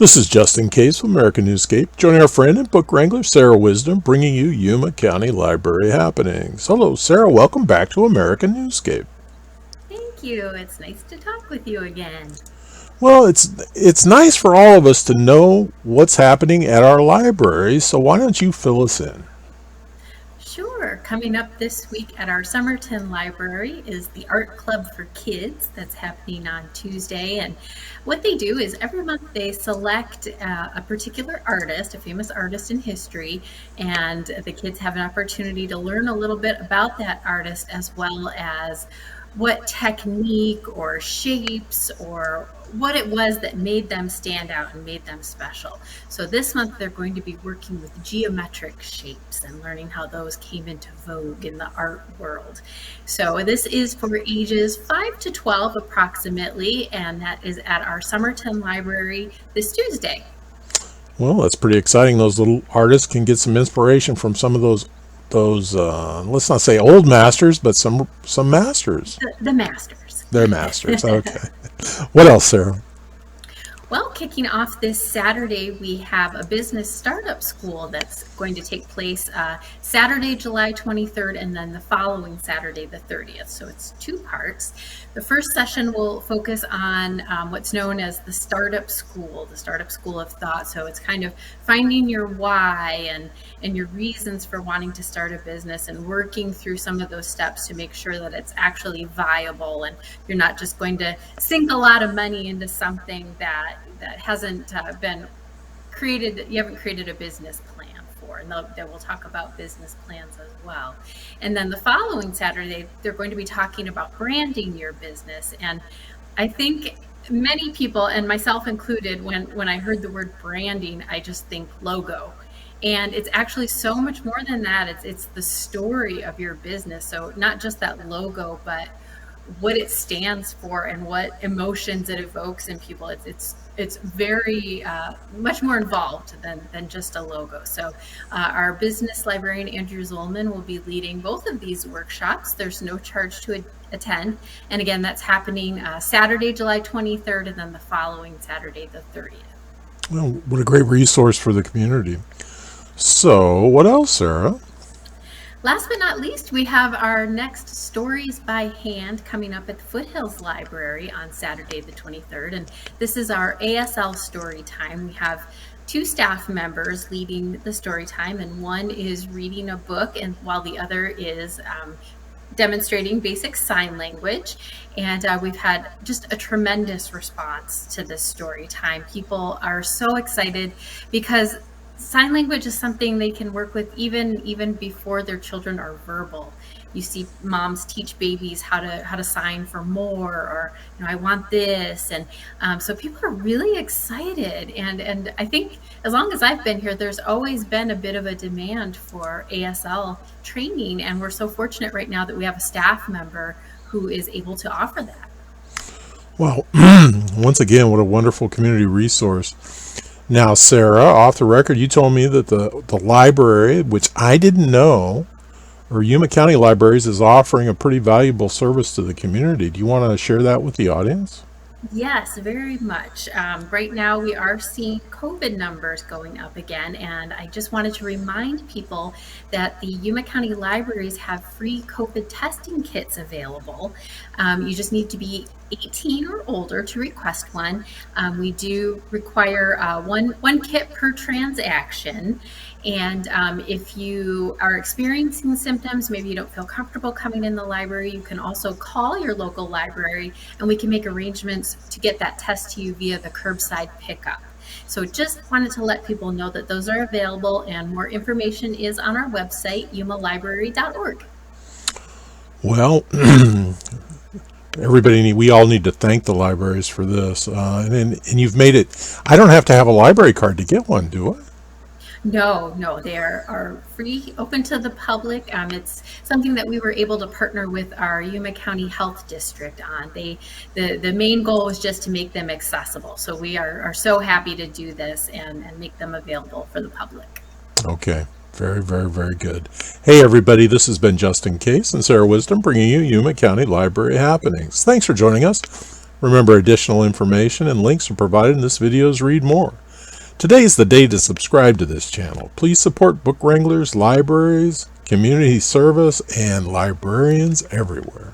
This is Justin Case from American Newscape, joining our friend and book wrangler Sarah Wisdom, bringing you Yuma County Library happenings. Hello, Sarah. Welcome back to American Newscape. Thank you. It's nice to talk with you again. Well, it's nice for all of us to know what's happening at our library, so why don't you fill us in? Sure. Coming up this week at our Somerton Library is the Art Club for Kids that's happening on Tuesday. And what they do is every month they select a particular artist, a famous artist in history, and the kids have an opportunity to learn a little bit about that artist as well as what technique or shapes or what it was that made them stand out and made them special. So this month they're going to be working with geometric shapes and learning how those came into vogue in the art world. So this is for ages 5 to 12 approximately, and that is at our Somerton Library this Tuesday. Well, that's pretty exciting. Those little artists can get some inspiration from some of those let's not say old masters, but some masters. The masters. They're masters. Okay. What else, Sarah? Well, kicking off this Saturday, we have a business startup school that's going to take place Saturday, July 23rd, and then the following Saturday, the 30th. So it's two parts. The first session will focus on what's known as the startup school of thought. So it's kind of finding your why and your reasons for wanting to start a business and working through some of those steps to make sure that it's actually viable and you're not just going to sink a lot of money into something that hasn't been created, you haven't created a business plan for. And they will talk about business plans as well. And then the following Saturday, they're going to be talking about branding your business. And I think many people, and myself included, when I heard the word branding, I just think logo. And it's actually so much more than that. It's the story of your business. So not just that logo, but what it stands for and what emotions it evokes in people. It's very much more involved than just a logo. So our business librarian, Andrew Zolman, will be leading both of these workshops. There's no charge to attend. And again, that's happening Saturday, July 23rd, and then the following Saturday, the 30th. Well, what a great resource for the community. So, what else, Sarah? Last but not least, we have our next Stories by Hand coming up at the Foothills Library on Saturday the 23rd. And this is our ASL story time. We have two staff members leading the story time, and one is reading a book, and while the other is demonstrating basic sign language. And we've had just a tremendous response to this story time. People are so excited because sign language is something they can work with even before their children are verbal. You see moms teach babies how to sign for more, or I want this, and so people are really excited. And I think as long as I've been here, there's always been a bit of a demand for ASL training, and we're so fortunate right now that we have a staff member who is able to offer that. Well, once again, what a wonderful community resource. Now, Sarah, off the record, you told me that the library, which I didn't know, or Yuma County Libraries, is offering a pretty valuable service to the community. Do you want to share that with the audience? Yes, very much. Right now we are seeing COVID numbers going up again, and I just wanted to remind people that the Yuma County Libraries have free COVID testing kits available. You just need to be 18 or older to request one. We do require one kit per transaction. And if you are experiencing symptoms, maybe you don't feel comfortable coming in the library, you can also call your local library and we can make arrangements to get that test to you via the curbside pickup. So just wanted to let people know that those are available, and more information is on our website, yumalibrary.org. Well, we all need to thank the libraries for this. And you've made it, I don't have to have a library card to get one, do I? No, they are free, open to the public. It's something that we were able to partner with our Yuma County Health District on. The main goal was just to make them accessible. So we are so happy to do this and make them available for the public. Okay. Very, very, very good. Hey, everybody, this has been Justin Case and Sarah Wisdom bringing you Yuma County Library happenings. Thanks for joining us. Remember, additional information and links are provided in this video's Read More. Today's the day to subscribe to this channel. Please support book wranglers, libraries, community service, and librarians everywhere.